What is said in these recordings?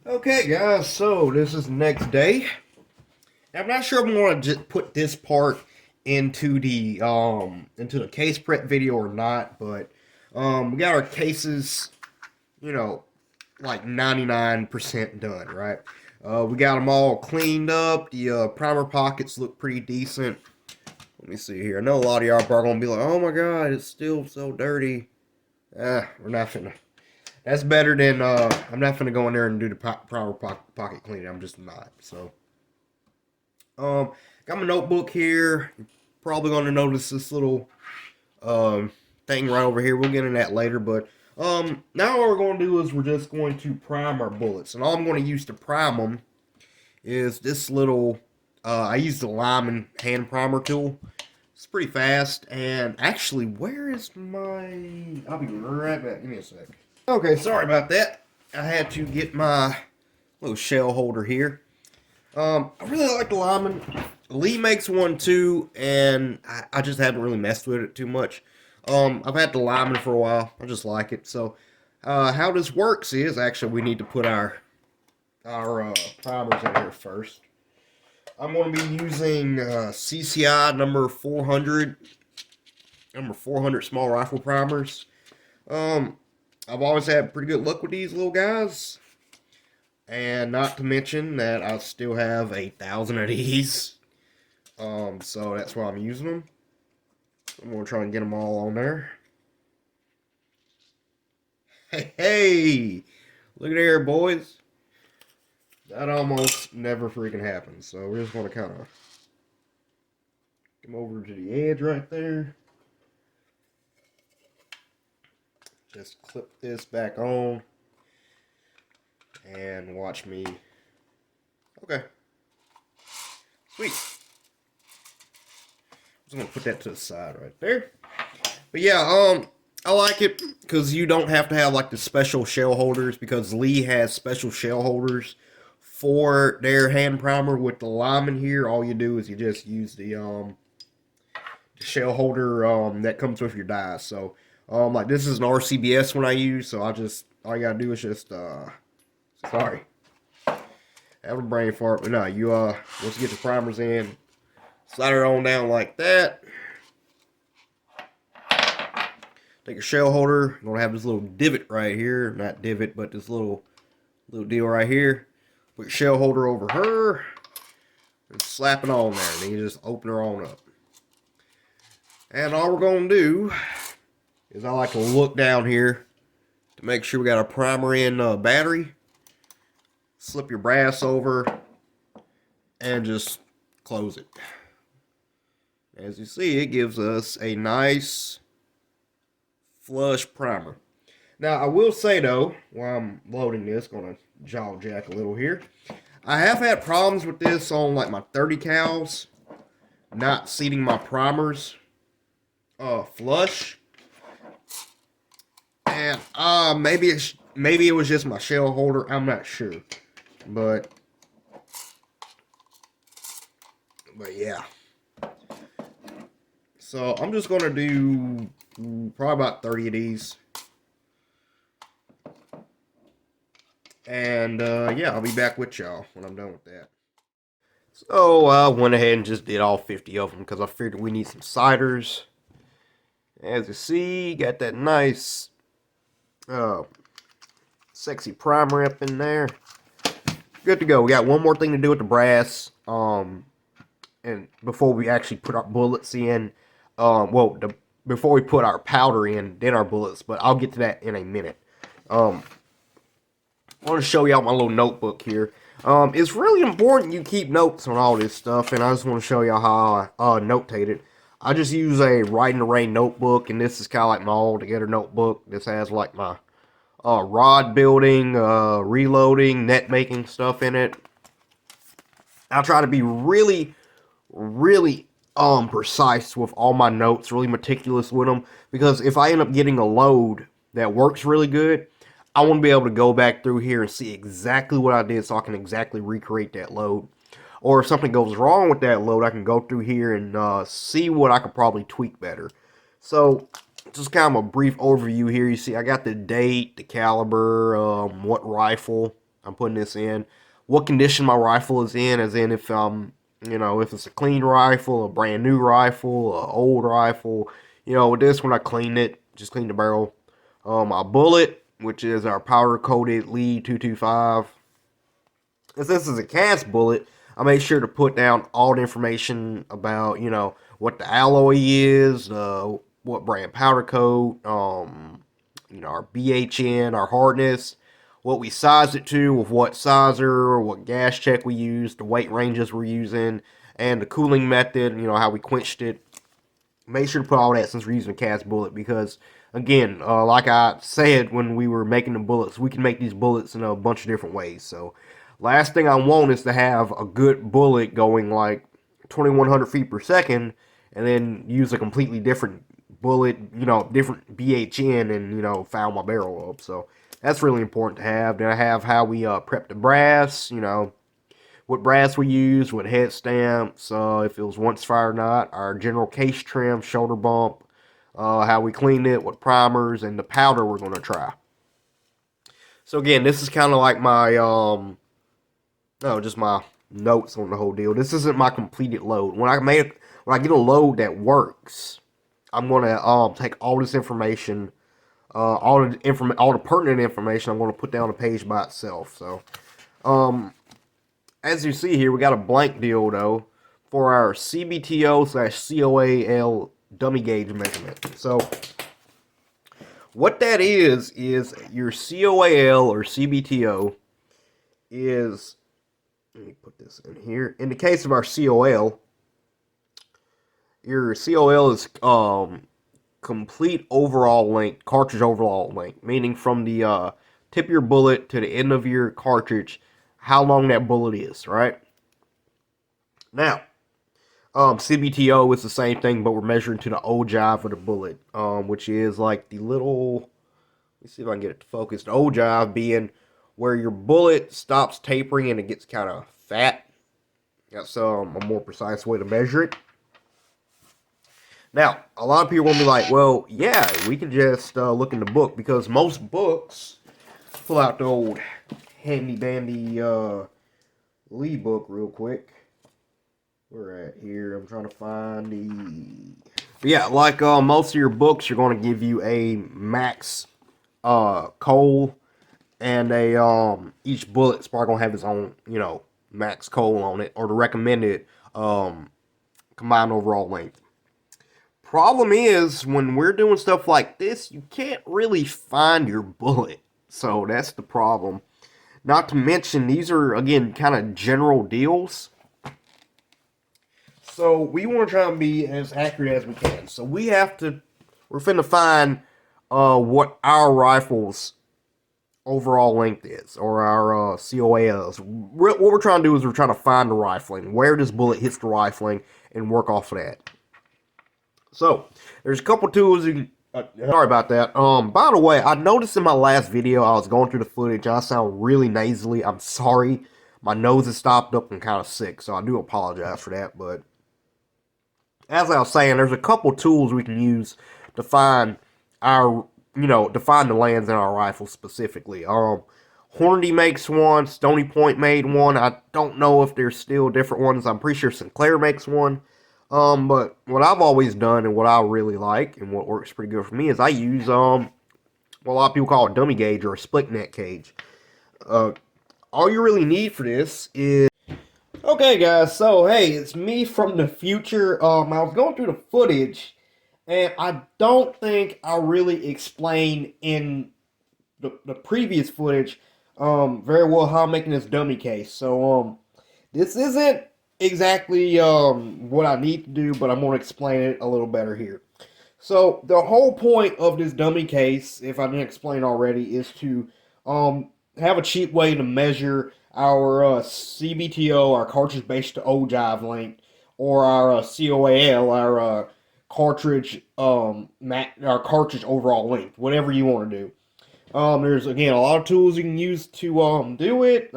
Okay, guys, so this is the next day. I'm not sure if I'm going to just put this part into the case prep video or not, but we got our cases, you know, like 99% done, right? We got them all cleaned up. The primer pockets look pretty decent. Let me see here. I know a lot of y'all are going to be like, "Oh my God, it's still so dirty." We're not finna. That's better than I'm not finna go in there and do the primer pocket cleaning. I'm just not. So, um, got my notebook here. You're probably going to notice this little um thing right over here. We'll get into that later, but now what we're going to do is we're just going to prime our bullets, and all I'm going to use to prime them is this little. I use the Lyman hand primer tool. It's pretty fast, and actually, where is my? I'll be right back. Give me a sec. Okay, sorry about that. I had to get my little shell holder here. I really like the Lyman. Lee makes one too, and I just haven't really messed with it too much. I've had the Lyman for a while. I just like it. So, how this works is actually we need to put our primers in here first. I'm going to be using CCI number 400 small rifle primers. Um, I've always had pretty good luck with these little guys. And not to mention that I still have 1,000 of these. So that's why I'm using them. I'm gonna try and get them all on there. Hey, hey! Look at there, boys. That almost never freaking happens. So we're just gonna kind of come over to the edge right there. Just clip this back on. And watch me. Okay. Sweet. I'm gonna put that to the side right there. But yeah, I like it because you don't have to have like the special shell holders because Lee has special shell holders for their hand primer with the Lyman here. All you do is you just use the shell holder that comes with your dies. So like this is an RCBS one I use, so all you gotta do is just sorry. Have a brain fart, but no, you once you get the primers in, slide it on down like that. Take your shell holder. You're gonna have this little divot right here, not divot, but this little deal right here. Put your shell holder over her and slap it on there. And then you just open her on up. And all we're gonna do is I like to look down here to make sure we got a primer in battery. Slip your brass over and just close it. As you see, it gives us a nice flush primer. Now, I will say though, while I'm loading this, gonna jaw jack a little here. I have had problems with this on like my 30 cals, not seating my primers flush, and maybe it was just my shell holder. I'm not sure, but yeah. So I'm just gonna do probably about 30 of these. And yeah, I'll be back with y'all when I'm done with that. So I went ahead and just did all 50 of them because I figured we need some ciders. As you see, got that nice sexy primer up in there. Good to go. We got one more thing to do with the brass. And before we actually put our bullets in, before we put our powder in, then our bullets. But I'll get to that in a minute. I want to show y'all my little notebook here. It's really important you keep notes on all this stuff, and I just want to show y'all how I notate it. I just use a Ride in the Rain notebook, and this is kind of like my all-together notebook. This has like my rod building, reloading, net making stuff in it. I'll try to be really, really precise with all my notes, really meticulous with them, because if I end up getting a load that works really good, I want to be able to go back through here and see exactly what I did so I can exactly recreate that load. Or if something goes wrong with that load, I can go through here and see what I could probably tweak better. So, just kind of a brief overview here. You see, I got the date, the caliber, what rifle, I'm putting this in. What condition my rifle is in, as in if if it's a clean rifle, a brand new rifle, an old rifle. With this one I cleaned it, just cleaned the barrel. A bullet, which is our powder coated Lee 225. As this is a cast bullet, I made sure to put down all the information about, what the alloy is, what brand powder coat, our BHN, our hardness, what we sized it to, with what sizer, what gas check we used, the weight ranges we're using, and the cooling method, how we quenched it. Make sure to put all that since we're using a cast bullet because, again, like I said when we were making the bullets, we can make these bullets in a bunch of different ways. So, last thing I want is to have a good bullet going like 2,100 feet per second and then use a completely different bullet, different BHN and, foul my barrel up. So, that's really important to have. Then I have how we prep the brass, what brass we use, what head stamps, if it was once fire or not, our general case trim, shoulder bump, how we cleaned it, what primers, and the powder we're going to try. So again, this is kind of like my, just my notes on the whole deal. This isn't my completed load. When I get a load that works, I'm going to take all this information, all the pertinent information, I'm going to put down a page by itself. So, as you see here, we got a blank deal, though, for our CBTO/COAL dummy gauge measurement. So, what that is your COAL or CBTO is, let me put this in here. In the case of our COL, your COL is complete overall length, cartridge overall length, meaning from the tip of your bullet to the end of your cartridge, how long that bullet is, right? Now, CBTO is the same thing, but we're measuring to the ogive of the bullet, which is like the little, let's see if I can get it to focus. The ogive being where your bullet stops tapering and it gets kind of fat. That's a more precise way to measure it. Now, a lot of people will be like, well, yeah, we can just look in the book, because most books, pull out the old handy-dandy Lee book real quick. We're at here. I'm trying to find the... But yeah, like most of your books, you're going to give you a max coal, and each bullet's probably going to have its own, max coal on it, or the recommended combined overall length. Problem is, when we're doing stuff like this, you can't really find your bullet. So that's the problem. Not to mention, these are, again, kind of general deals. So we want to try and be as accurate as we can. So we're finna find what our rifle's overall length is, or our COA is. What we're trying to do is we're trying to find the rifling, where this bullet hits the rifling, and work off of that. So, there's a couple tools you can... sorry about that. By the way, I noticed in my last video, I was going through the footage, and I sound really nasally. I'm sorry. My nose is stopped up and kind of sick, so I do apologize for that. But, as I was saying, there's a couple tools we can use to find our, to find the lands in our rifle specifically. Hornady makes one. Stony Point made one. I don't know if there's still different ones. I'm pretty sure Sinclair makes one. But what I've always done and what I really like and what works pretty good for me is I use, what a lot of people call a dummy gauge or a split neck gauge. All you really need for this is... Okay, guys, so, hey, it's me from the future. I was going through the footage, and I don't think I really explained in the previous footage, very well how I'm making this dummy case. So, this isn't exactly what I need to do, but I'm going to explain it a little better here. So the whole point of this dummy case, if I didn't explain already, is to have a cheap way to measure our CBTO, our cartridge base to ogive length, or our COAL, our cartridge our cartridge overall length, whatever you want to do. There's, again, a lot of tools you can use to do it.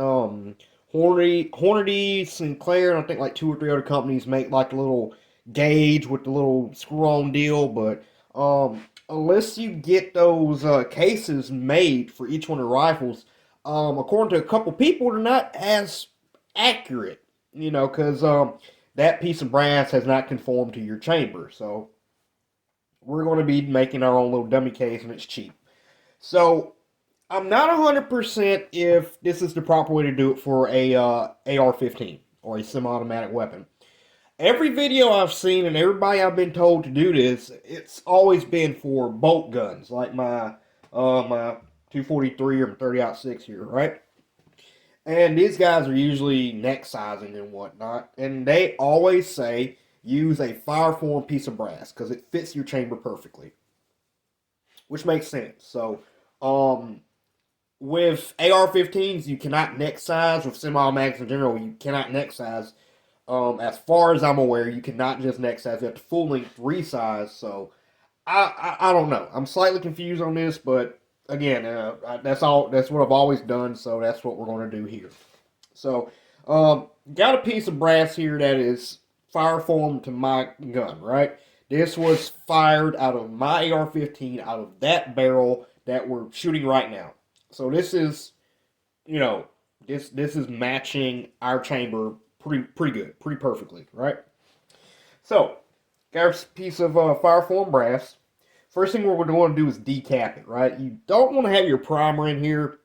Hornady, Sinclair, and I think like 2 or 3 other companies make like a little gauge with the little screw-on deal, but unless you get those cases made for each one of the rifles, according to a couple people, they're not as accurate, you know, because that piece of brass has not conformed to your chamber. So we're going to be making our own little dummy case, and it's cheap. So I'm not 100% if this is the proper way to do it for a AR-15 or a semi-automatic weapon. Every video I've seen and everybody I've been told to do this, it's always been for bolt guns, like my 243 or 30-06 here, right? And these guys are usually neck sizing and whatnot, and they always say use a fire-formed piece of brass because it fits your chamber perfectly, which makes sense. So, with AR-15s, you cannot neck size. With semi-automatics in general, you cannot neck size. As far as I'm aware, you cannot just neck size. You have to full length resize. So I don't know. I'm slightly confused on this, but again, that's all. That's what I've always done. So that's what we're going to do here. So got a piece of brass here that is fire formed to my gun. Right. This was fired out of my AR-15, out of that barrel that we're shooting right now. So this is, you know, this is matching our chamber pretty good, pretty perfectly, right? So, got a piece of fire-formed brass. First thing we're going to do is decap it, right? You don't want to have your primer in here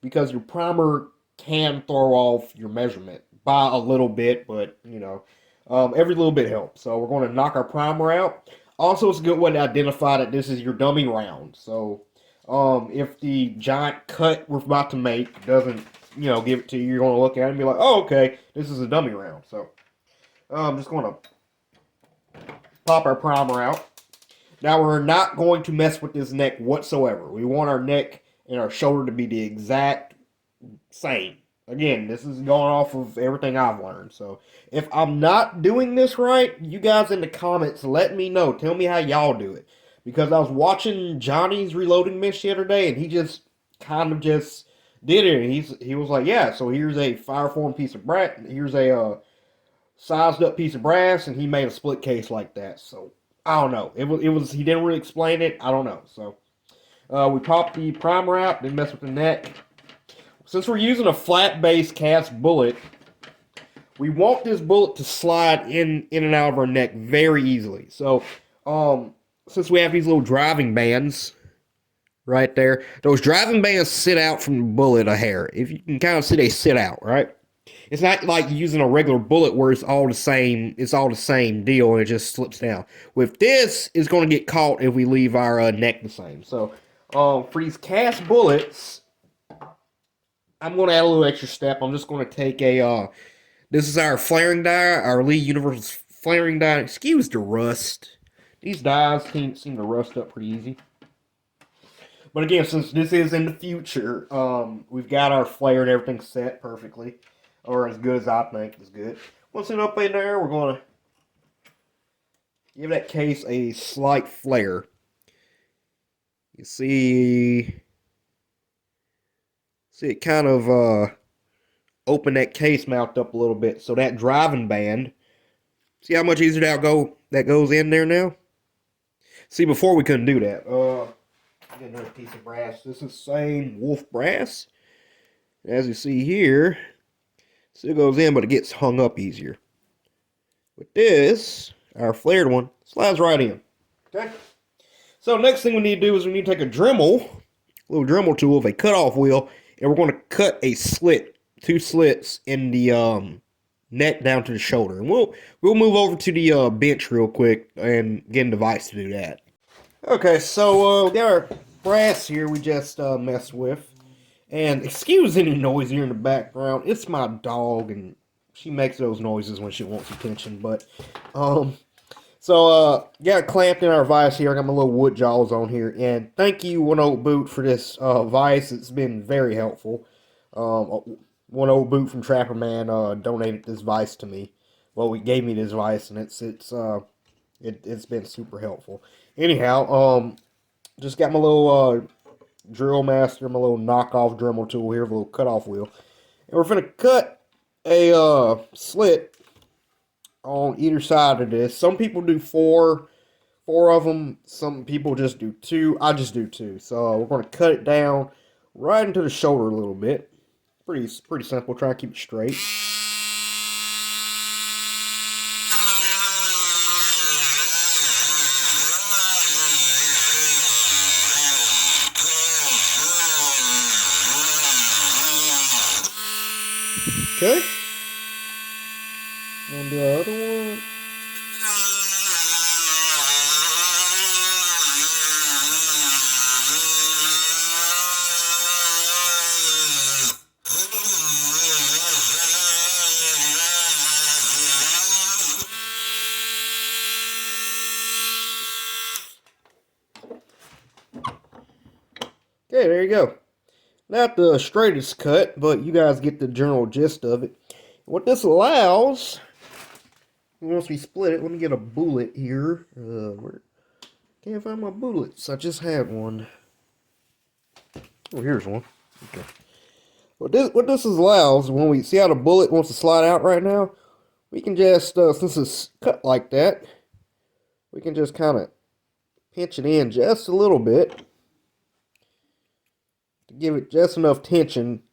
because your primer can throw off your measurement by a little bit, but, you know, every little bit helps. So we're going to knock our primer out. Also, it's a good way to identify that this is your dummy round. So, if the giant cut we're about to make doesn't, you know, give it to you, you're going to look at it and be like, oh, okay, this is a dummy round. So, I'm just going to pop our primer out. Now, we're not going to mess with this neck whatsoever. We want our neck and our shoulder to be the exact same. Again, this is going off of everything I've learned. So, if I'm not doing this right, you guys in the comments, let me know. Tell me how y'all do it. Because I was watching Johnny's reloading mission the other day, and he just kind of just did it. And he was like, yeah, so here's a fire-formed piece of brass. Here's a sized-up piece of brass, and he made a split case like that. So, I don't know. It was he didn't really explain it. I don't know. So, we popped the primer out, didn't mess with the neck. Since we're using a flat base cast bullet, we want this bullet to slide in and out of our neck very easily. So, since we have these little driving bands right there, those driving bands sit out from the bullet a hair. If you can kind of see, they sit out, right? It's not like using a regular bullet where it's all the same deal and it just slips down. With this, it's going to get caught if we leave our neck the same. So, for these cast bullets, I'm going to add a little extra step. I'm just going to take this is our flaring die, our Lee Universal flaring die. Excuse the rust. These dies seem to rust up pretty easy. But again, since this is in the future, we've got our flare and everything set perfectly. Or as good as I think is good. Once it's up in there, we're going to give that case a slight flare. You see it kind of open that case mouth up a little bit. So that driving band, see how much easier that goes in there now? See, before we couldn't do that. Get another piece of brass. This is the same wolf brass. As you see here, still goes in, but it gets hung up easier. With this, our flared one slides right in. Okay? So next thing we need to do is we need to take a little Dremel tool with a cutoff wheel, and we're going to cut a slit, 2 slits in the neck down to the shoulder. And we'll move over to the bench real quick and get a device to do that. Okay, so we got our brass here we just messed with. And excuse any noise here in the background. It's my dog, and she makes those noises when she wants attention. But, got it clamped in our vise here. I got my little wood jaws on here. And thank you, One Old Boot, for this vise. It's been very helpful. One Old Boot from Trapper Man donated this vise to me. Well, he gave me this vise, and it's been super helpful. Anyhow, just got my little drill master, my little knockoff Dremel tool here with a little cutoff wheel. And we're going to cut a slit on either side of this. Some people do four of them. Some people just do 2. I just do 2. So we're going to cut it down right into the shoulder a little bit. Pretty simple. Try to keep it straight. Okay. And the other one. Okay, there you go. Not the straightest cut, but you guys get the general gist of it. What this allows, once we split it, let me get a bullet here. Can't find my bullets. I just had one. Oh, here's one. Okay. What this allows, when we see how the bullet wants to slide out right now, we can just, since it's cut like that, we can just kind of pinch it in just a little bit to give it just enough tension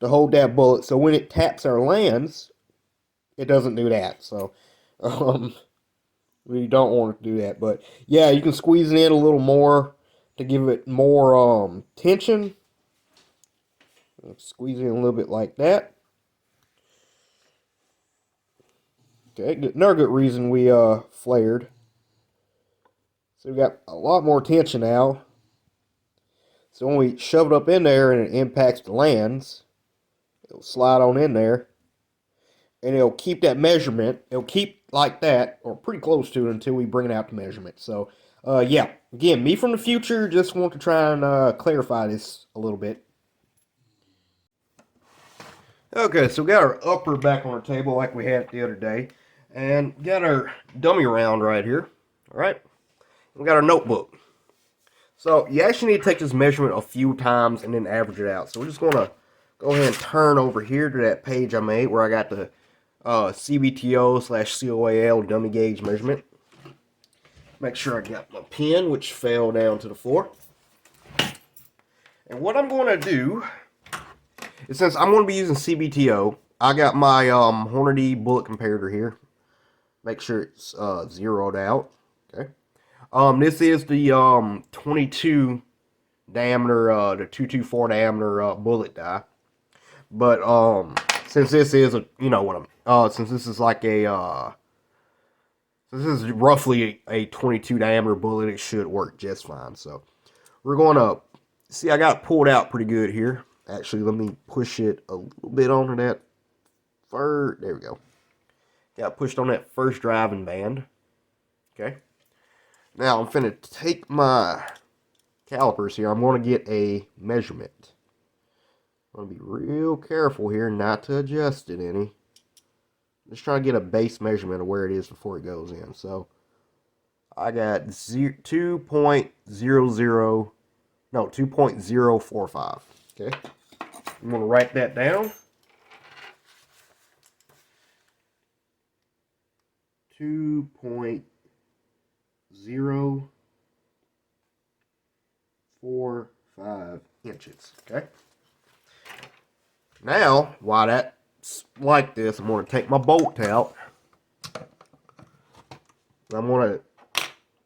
to hold that bullet, so when it taps our lands, it doesn't do that. So, we don't want it to do that. But yeah, you can squeeze it in a little more to give it more tension. Squeeze it in a little bit like that. Okay, another good reason we flared. So we got a lot more tension now. So when we shove it up in there and it impacts the lands, it'll slide on in there. And it'll keep that measurement. It'll keep like that, or pretty close to it, until we bring it out to measurement. So, yeah. Again, me from the future, just want to try and clarify this a little bit. Okay, so we got our upper back on our table like we had the other day. And we got our dummy round right here. Alright. We got our notebook. So, you actually need to take this measurement a few times and then average it out. So, we're just going to go ahead and turn over here to that page I made where I got the CBTO/COAL dummy gauge measurement. Make sure I got my pen, which fell down to the floor. And what I'm going to do is, since I'm going to be using CBTO, I got my Hornady bullet comparator here. Make sure it's zeroed out. Okay. This is the 22 diameter, the 224 diameter bullet die. But since this is a, you know what I'm, since this is like a, since this is roughly a 22 diameter bullet, it should work just fine. So we're going to see. I got it pulled out pretty good here. Actually, let me push it a little bit onto that first. There we go. Got pushed on that first driving band. Okay. Now I'm finna take my calipers here. I'm going to get a measurement. I'm going to be real careful here not to adjust it any. Just trying to get a base measurement of where it is before it goes in. So I got 2.045. Okay. I'm going to write that down. 2.045 inches. Okay. Now, while that's like this, I'm going to take my bolt out. I'm going to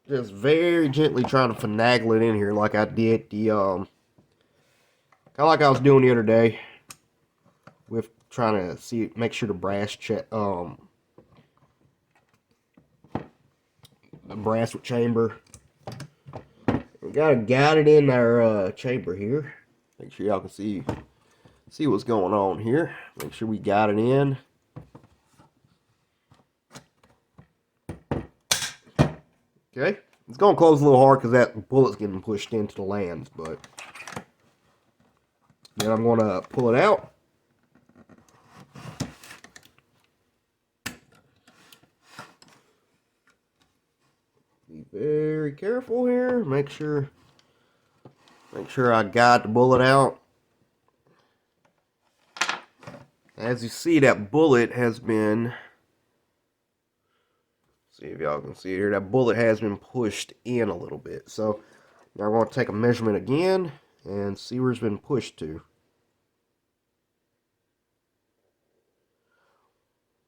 just very gently try to finagle it in here like I did the, kind of like I was doing the other day with trying to see, make sure the brass the brass chamber. We gotta guide it in our chamber here. Make sure y'all can see what's going on here. Make sure we got it in. Okay, it's gonna close a little hard because that bullet's getting pushed into the lands, but then I'm gonna pull it out. Be very careful here. Make sure I got the bullet out. As you see, that bullet has been, see if y'all can see it here, that bullet has been pushed in a little bit. So now I'm going to take a measurement again. and see where it's been pushed to.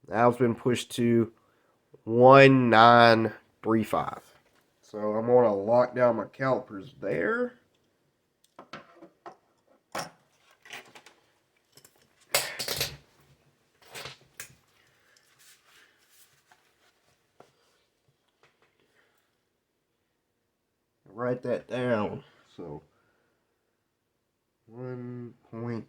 Now it's been pushed to 1935. So I'm going to lock down my calipers there. Write that down. So 1.9.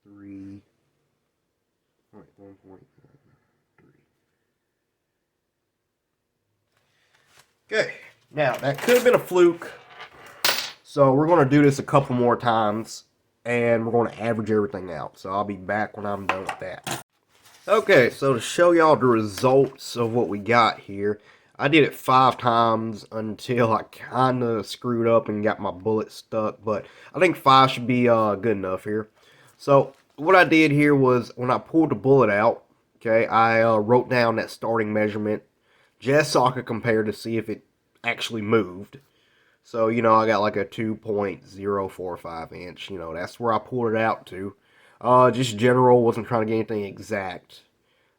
Three. All right, 1.3. Okay, now that could have been a fluke. So we're going to do this a couple more times, and we're going to average everything out. So I'll be back when I'm done with that. Okay, so to show y'all the results of what we got here, I did it 5 times until I kind of screwed up and got my bullet stuck. But I think 5 should be good enough here. So what I did here was when I pulled the bullet out, okay, I wrote down that starting measurement just so I could compare to see if it actually moved. So, you know, I got like a 2.045 inch, you know, that's where I pulled it out to. Just general, wasn't trying to get anything exact.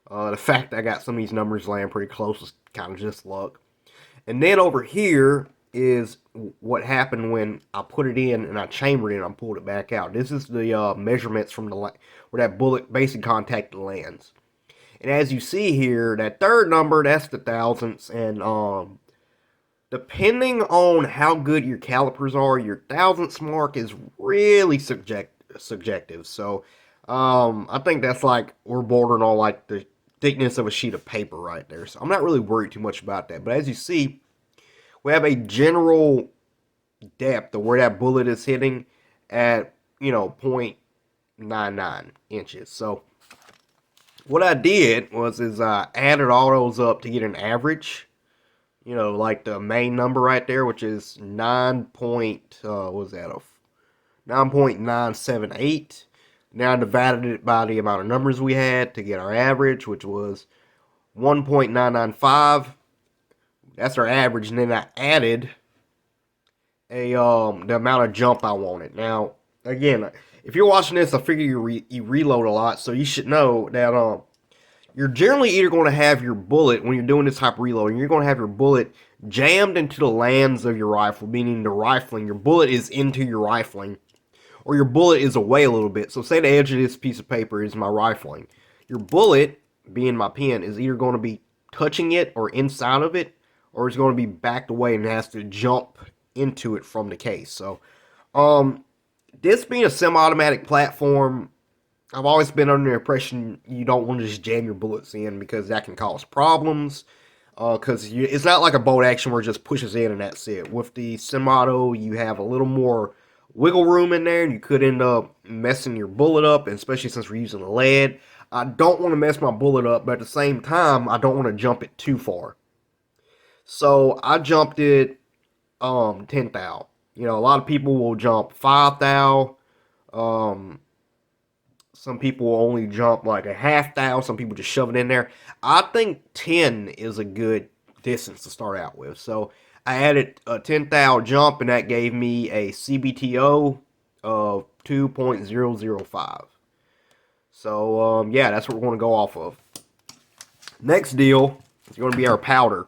The fact that I got some of these numbers laying pretty close was kind of just luck. And then over here is what happened when I put it in and I chambered it and I pulled it back out. This is the measurements from the where that bullet basically contacted the lands. And as you see here, that third number, that's the thousandths. And depending on how good your calipers are, your thousandths mark is really subjective. So I think that's like, we're bordering on like the thickness of a sheet of paper right there. So I'm not really worried too much about that. But as you see, we have a general depth of where that bullet is hitting at, you know, 0.99 inches. So what I did was I added all those up to get an average. You know, like the main number right there, which is 9.978. Now I divided it by the amount of numbers we had to get our average, which was 1.995. That's our average, and then I added the amount of jump I wanted. Now, again, if you're watching this, I figure you reload a lot, so you should know that you're generally either going to have your bullet, when you're doing this type of reloading, you're going to have your bullet jammed into the lands of your rifle, meaning the rifling. Your bullet is into your rifling, or your bullet is away a little bit. So say the edge of this piece of paper is my rifling. Your bullet, being my pen, is either going to be touching it or inside of it, or it's going to be backed away and has to jump into it from the case. So, this being a semi-automatic platform, I've always been under the impression you don't want to just jam your bullets in because that can cause problems. Because it's not like a bolt action where it just pushes in and that's it. With the semi-auto, you have a little more wiggle room in there, and you could end up messing your bullet up, and especially since we're using lead. I don't want to mess my bullet up, but at the same time, I don't want to jump it too far. So I jumped it 10 thou. You know, a lot of people will jump 5 thou. Some people will only jump like a half thou. Some people just shove it in there. I think 10 is a good distance to start out with. So I added a 10 thou jump, and that gave me a CBTO of 2.005. So, yeah, that's what we're going to go off of. Next deal is going to be our powder.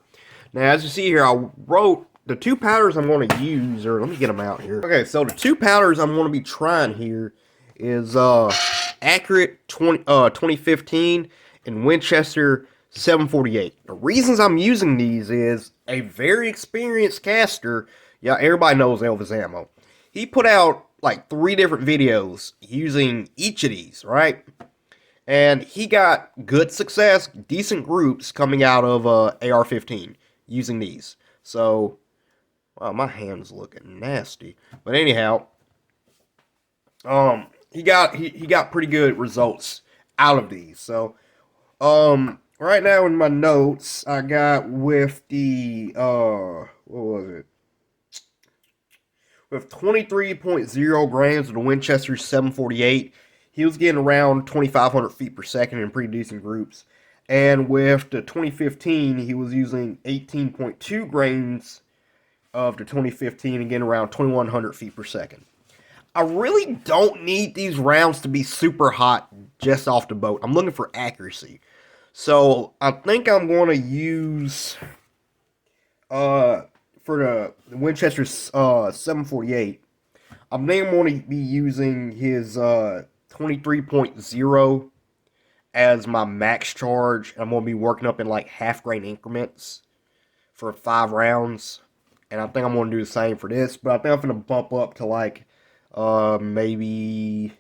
Now, as you see here, I wrote the 2 powders I'm going to use, or let me get them out here. Okay, so the 2 powders I'm going to be trying here is Accurate 2015 and Winchester 748. The reasons I'm using these is a very experienced caster. Yeah, everybody knows Elvis Ammo. He put out like 3 different videos using each of these, right? And he got good success, decent groups coming out of AR-15 using these. So, wow, my hand's looking nasty. But anyhow, he got pretty good results out of these. So, right now in my notes, I got with the what was it? With 23.0 grams of the Winchester 748, he was getting around 2,500 feet per second in pretty decent groups. And with the 2015, he was using 18.2 grains of the 2015, again around 2100 feet per second. I really don't need these rounds to be super hot just off the boat. I'm looking for accuracy. So I think I'm going to use for the Winchester 748. I think I'm going to be using his 23.0 as my max charge. I'm going to be working up in like half grain increments for 5 rounds. And I think I'm going to do the same for this. But I think I'm going to bump up to like maybe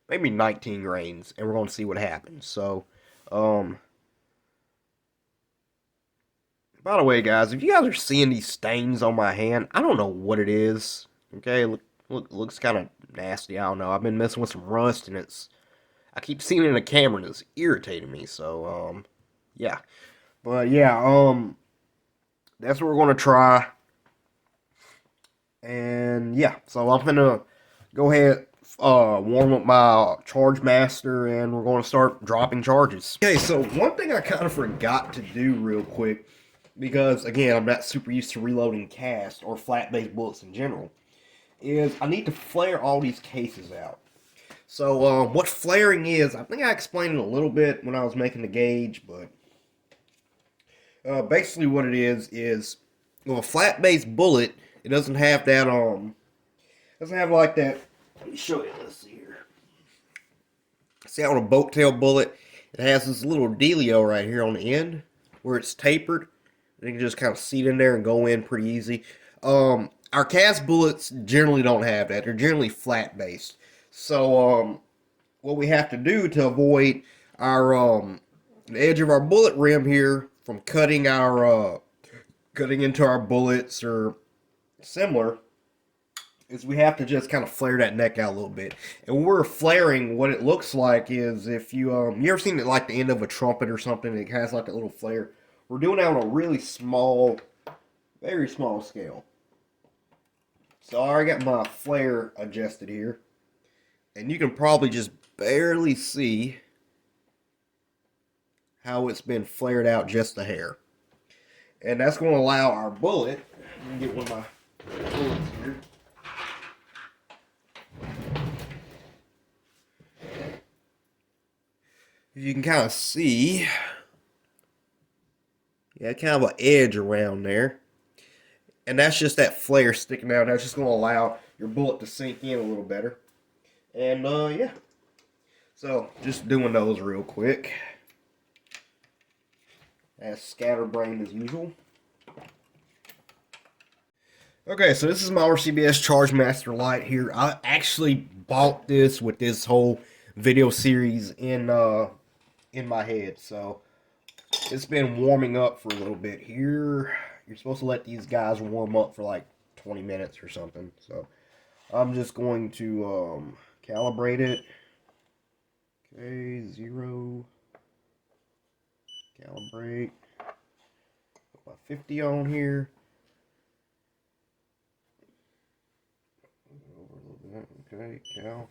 19 grains. And we're going to see what happens. So, by the way, guys, if you guys are seeing these stains on my hand, I don't know what it is. Okay, looks kind of nasty. I don't know. I've been messing with some rust, and I keep seeing it in the camera, and it's irritating me. So, yeah. But yeah, that's what we're gonna try. And yeah, so I'm gonna go ahead, warm up my Charge Master, and we're gonna start dropping charges. Okay, so one thing I kind of forgot to do real quick, because again, I'm not super used to reloading cast or flat base bullets in general, is I need to flare all these cases out. So what flaring is, I think I explained it a little bit when I was making the gauge, but basically what it is well, a flat base bullet, it doesn't have that doesn't have like that. Let me show you this here. See how on a boat tail bullet, it has this little dealio right here on the end where it's tapered. You can just kind of seat in there and go in pretty easy. Our cast bullets generally don't have that. They're generally flat based. So what we have to do to avoid our the edge of our bullet rim here from cutting into our bullets or similar is we have to just kind of flare that neck out a little bit. And when we're flaring, what it looks like is if you ever seen it like the end of a trumpet or something, it has like that little flare. We're doing that on a really small, very small scale. So I already got my flare adjusted here. And you can probably just barely see how it's been flared out just a hair. And that's going to allow our bullet, let me get one of my bullets here. You can kind of see, yeah, kind of an edge around there. And that's just that flare sticking out. That's just going to allow your bullet to sink in a little better. And, yeah. So, just doing those real quick. As scatterbrained as usual. Okay, so this is my RCBS Charge Master Light here. I actually bought this with this whole video series in my head. So, it's been warming up for a little bit here. You're supposed to let these guys warm up for like 20 minutes or something. So, I'm just going to calibrate it. Okay, 0. Calibrate. Put my 50 on here. Over a little bit. Okay, cal.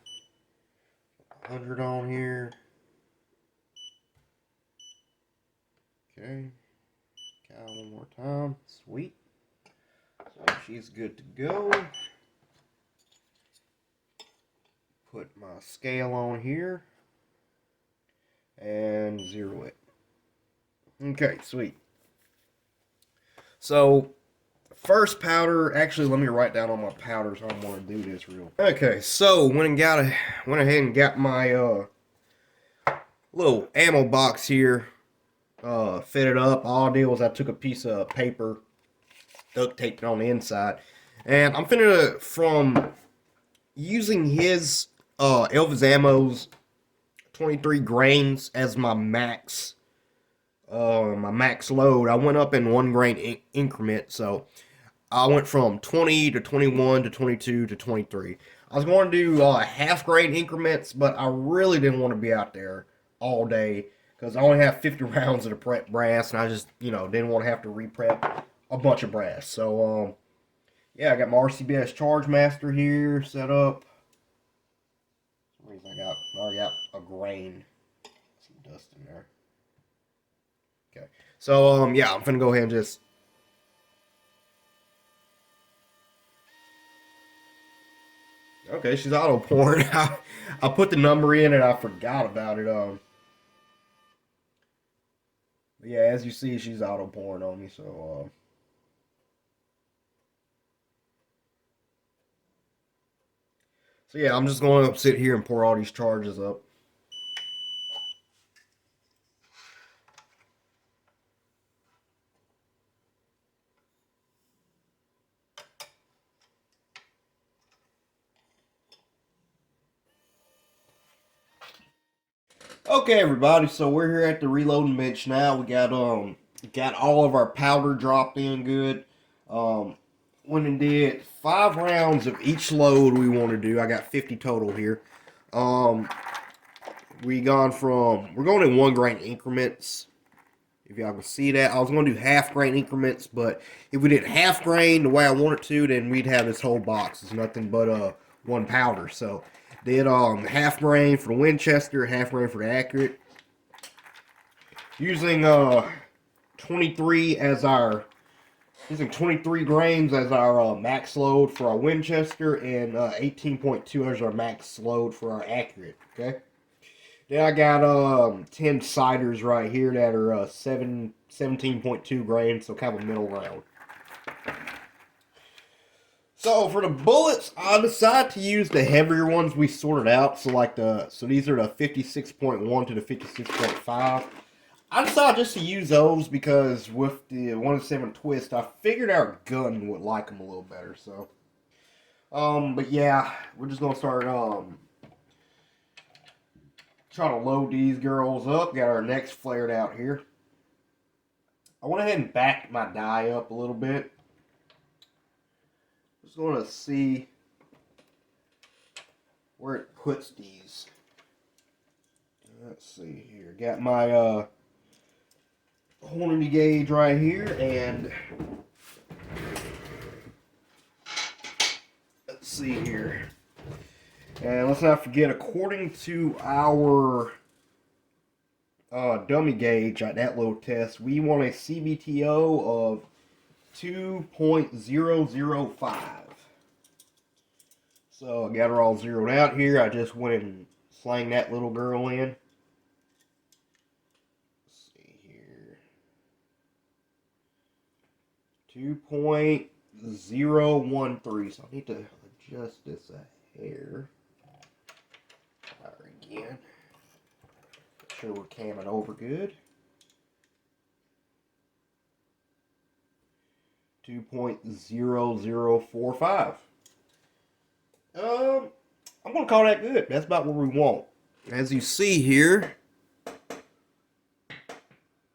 100 on here. Okay. Cal one more time. Sweet. So she's good to go. Put my scale on here. And 0 it. Okay, sweet. So, first powder, actually let me write down all my powders how I'm going to do this real. Okay, so went ahead and got my little ammo box here fitted up. All I did was I took a piece of paper, duct taped it on the inside, and I'm finna, from using his Elvis Ammo's 23 grains as my max load, I went up in 1 grain increment. So I went from 20 to 21 to 22 to 23. I was going to do half grain increments, but I really didn't want to be out there all day because I only have 50 rounds of the prep brass, and I just, didn't want to have to reprep a bunch of brass. So yeah, I got my RCBS Charge Master here set up. For some reason I already got a grain. Some dust in there. Okay. So yeah, I'm gonna go ahead and just. Okay, she's auto pouring. I put the number in and I forgot about it. But yeah, as you see, she's auto pouring on me. So yeah, I'm just going to sit here and pour all these charges up. Okay, everybody. So we're here at the reloading bench now. We got all of our powder dropped in good. Um, Went and did 5 rounds of each load we want to do. I got 50 total here. Um, we're going in 1 grain increments. If y'all can see that, I was going to do half grain increments, but if we did half grain the way I want it to, then we'd have this whole box. It's nothing but one powder. So did half grain for the Winchester, half grain for the accurate. Using 23 as our using 23 grains as our max load for our Winchester, and 18.2 as our max load for our accurate. Okay. Then I got 10 ciders right here that are 17.2 grains, so kind of a middle ground. So for the bullets, I decided to use the heavier ones we sorted out. So these are the 56.1 to the 56.5. I decided just to use those because with the 1-7 twist, I figured our gun would like them a little better. So, but yeah, we're just gonna start trying to load these girls up. Got our necks flared out here. I went ahead and backed my die up a little bit. Just going to see where it puts these. Let's see here. Got my Hornady gauge right here, and let's see here. And let's not forget, according to our dummy gauge at that little test, we want a CBTO of 2.005. So I got her all zeroed out here. I just went and slanged that little girl in. Let's see here. 2.013. So I need to adjust this a hair. Again. Make sure we're camming over good. 2.0045. I'm gonna call that good. That's about what we want. As you see here,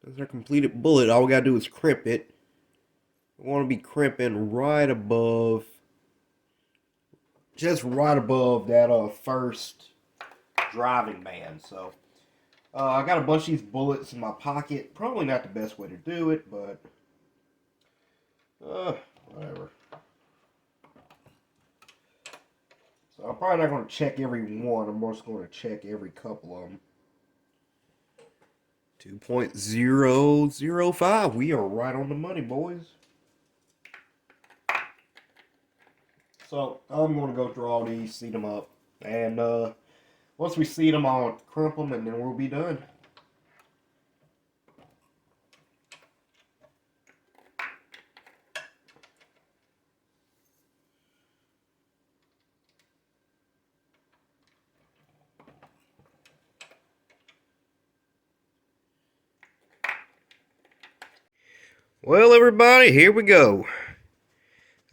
that's our completed bullet. All we gotta do is crimp it. We want to be crimping right above, just right above that first driving band. So I got a bunch of these bullets in my pocket. Probably not the best way to do it, but whatever. So I'm probably not going to check every one. I'm just going to check every couple of them. 2.005. We are right on the money, boys. So I'm going to go through all these, seat them up, and once we seat them, I'll crimp them, and then we'll be done. Well, everybody, here we go.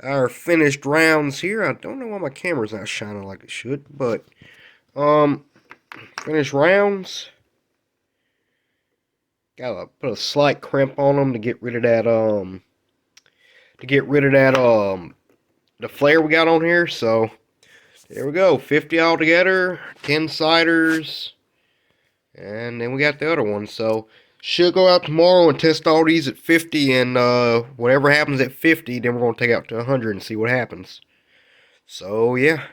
Our finished rounds here. I don't know why my camera's not shining like it should, but finished rounds. Gotta put a slight crimp on them to get rid of that the flare we got on here. So there we go, 50 altogether, 10 ciders, and then we got the other one. So should go out tomorrow and test all these at 50, and whatever happens at 50, then we're going to take out to 100 and see what happens. So yeah.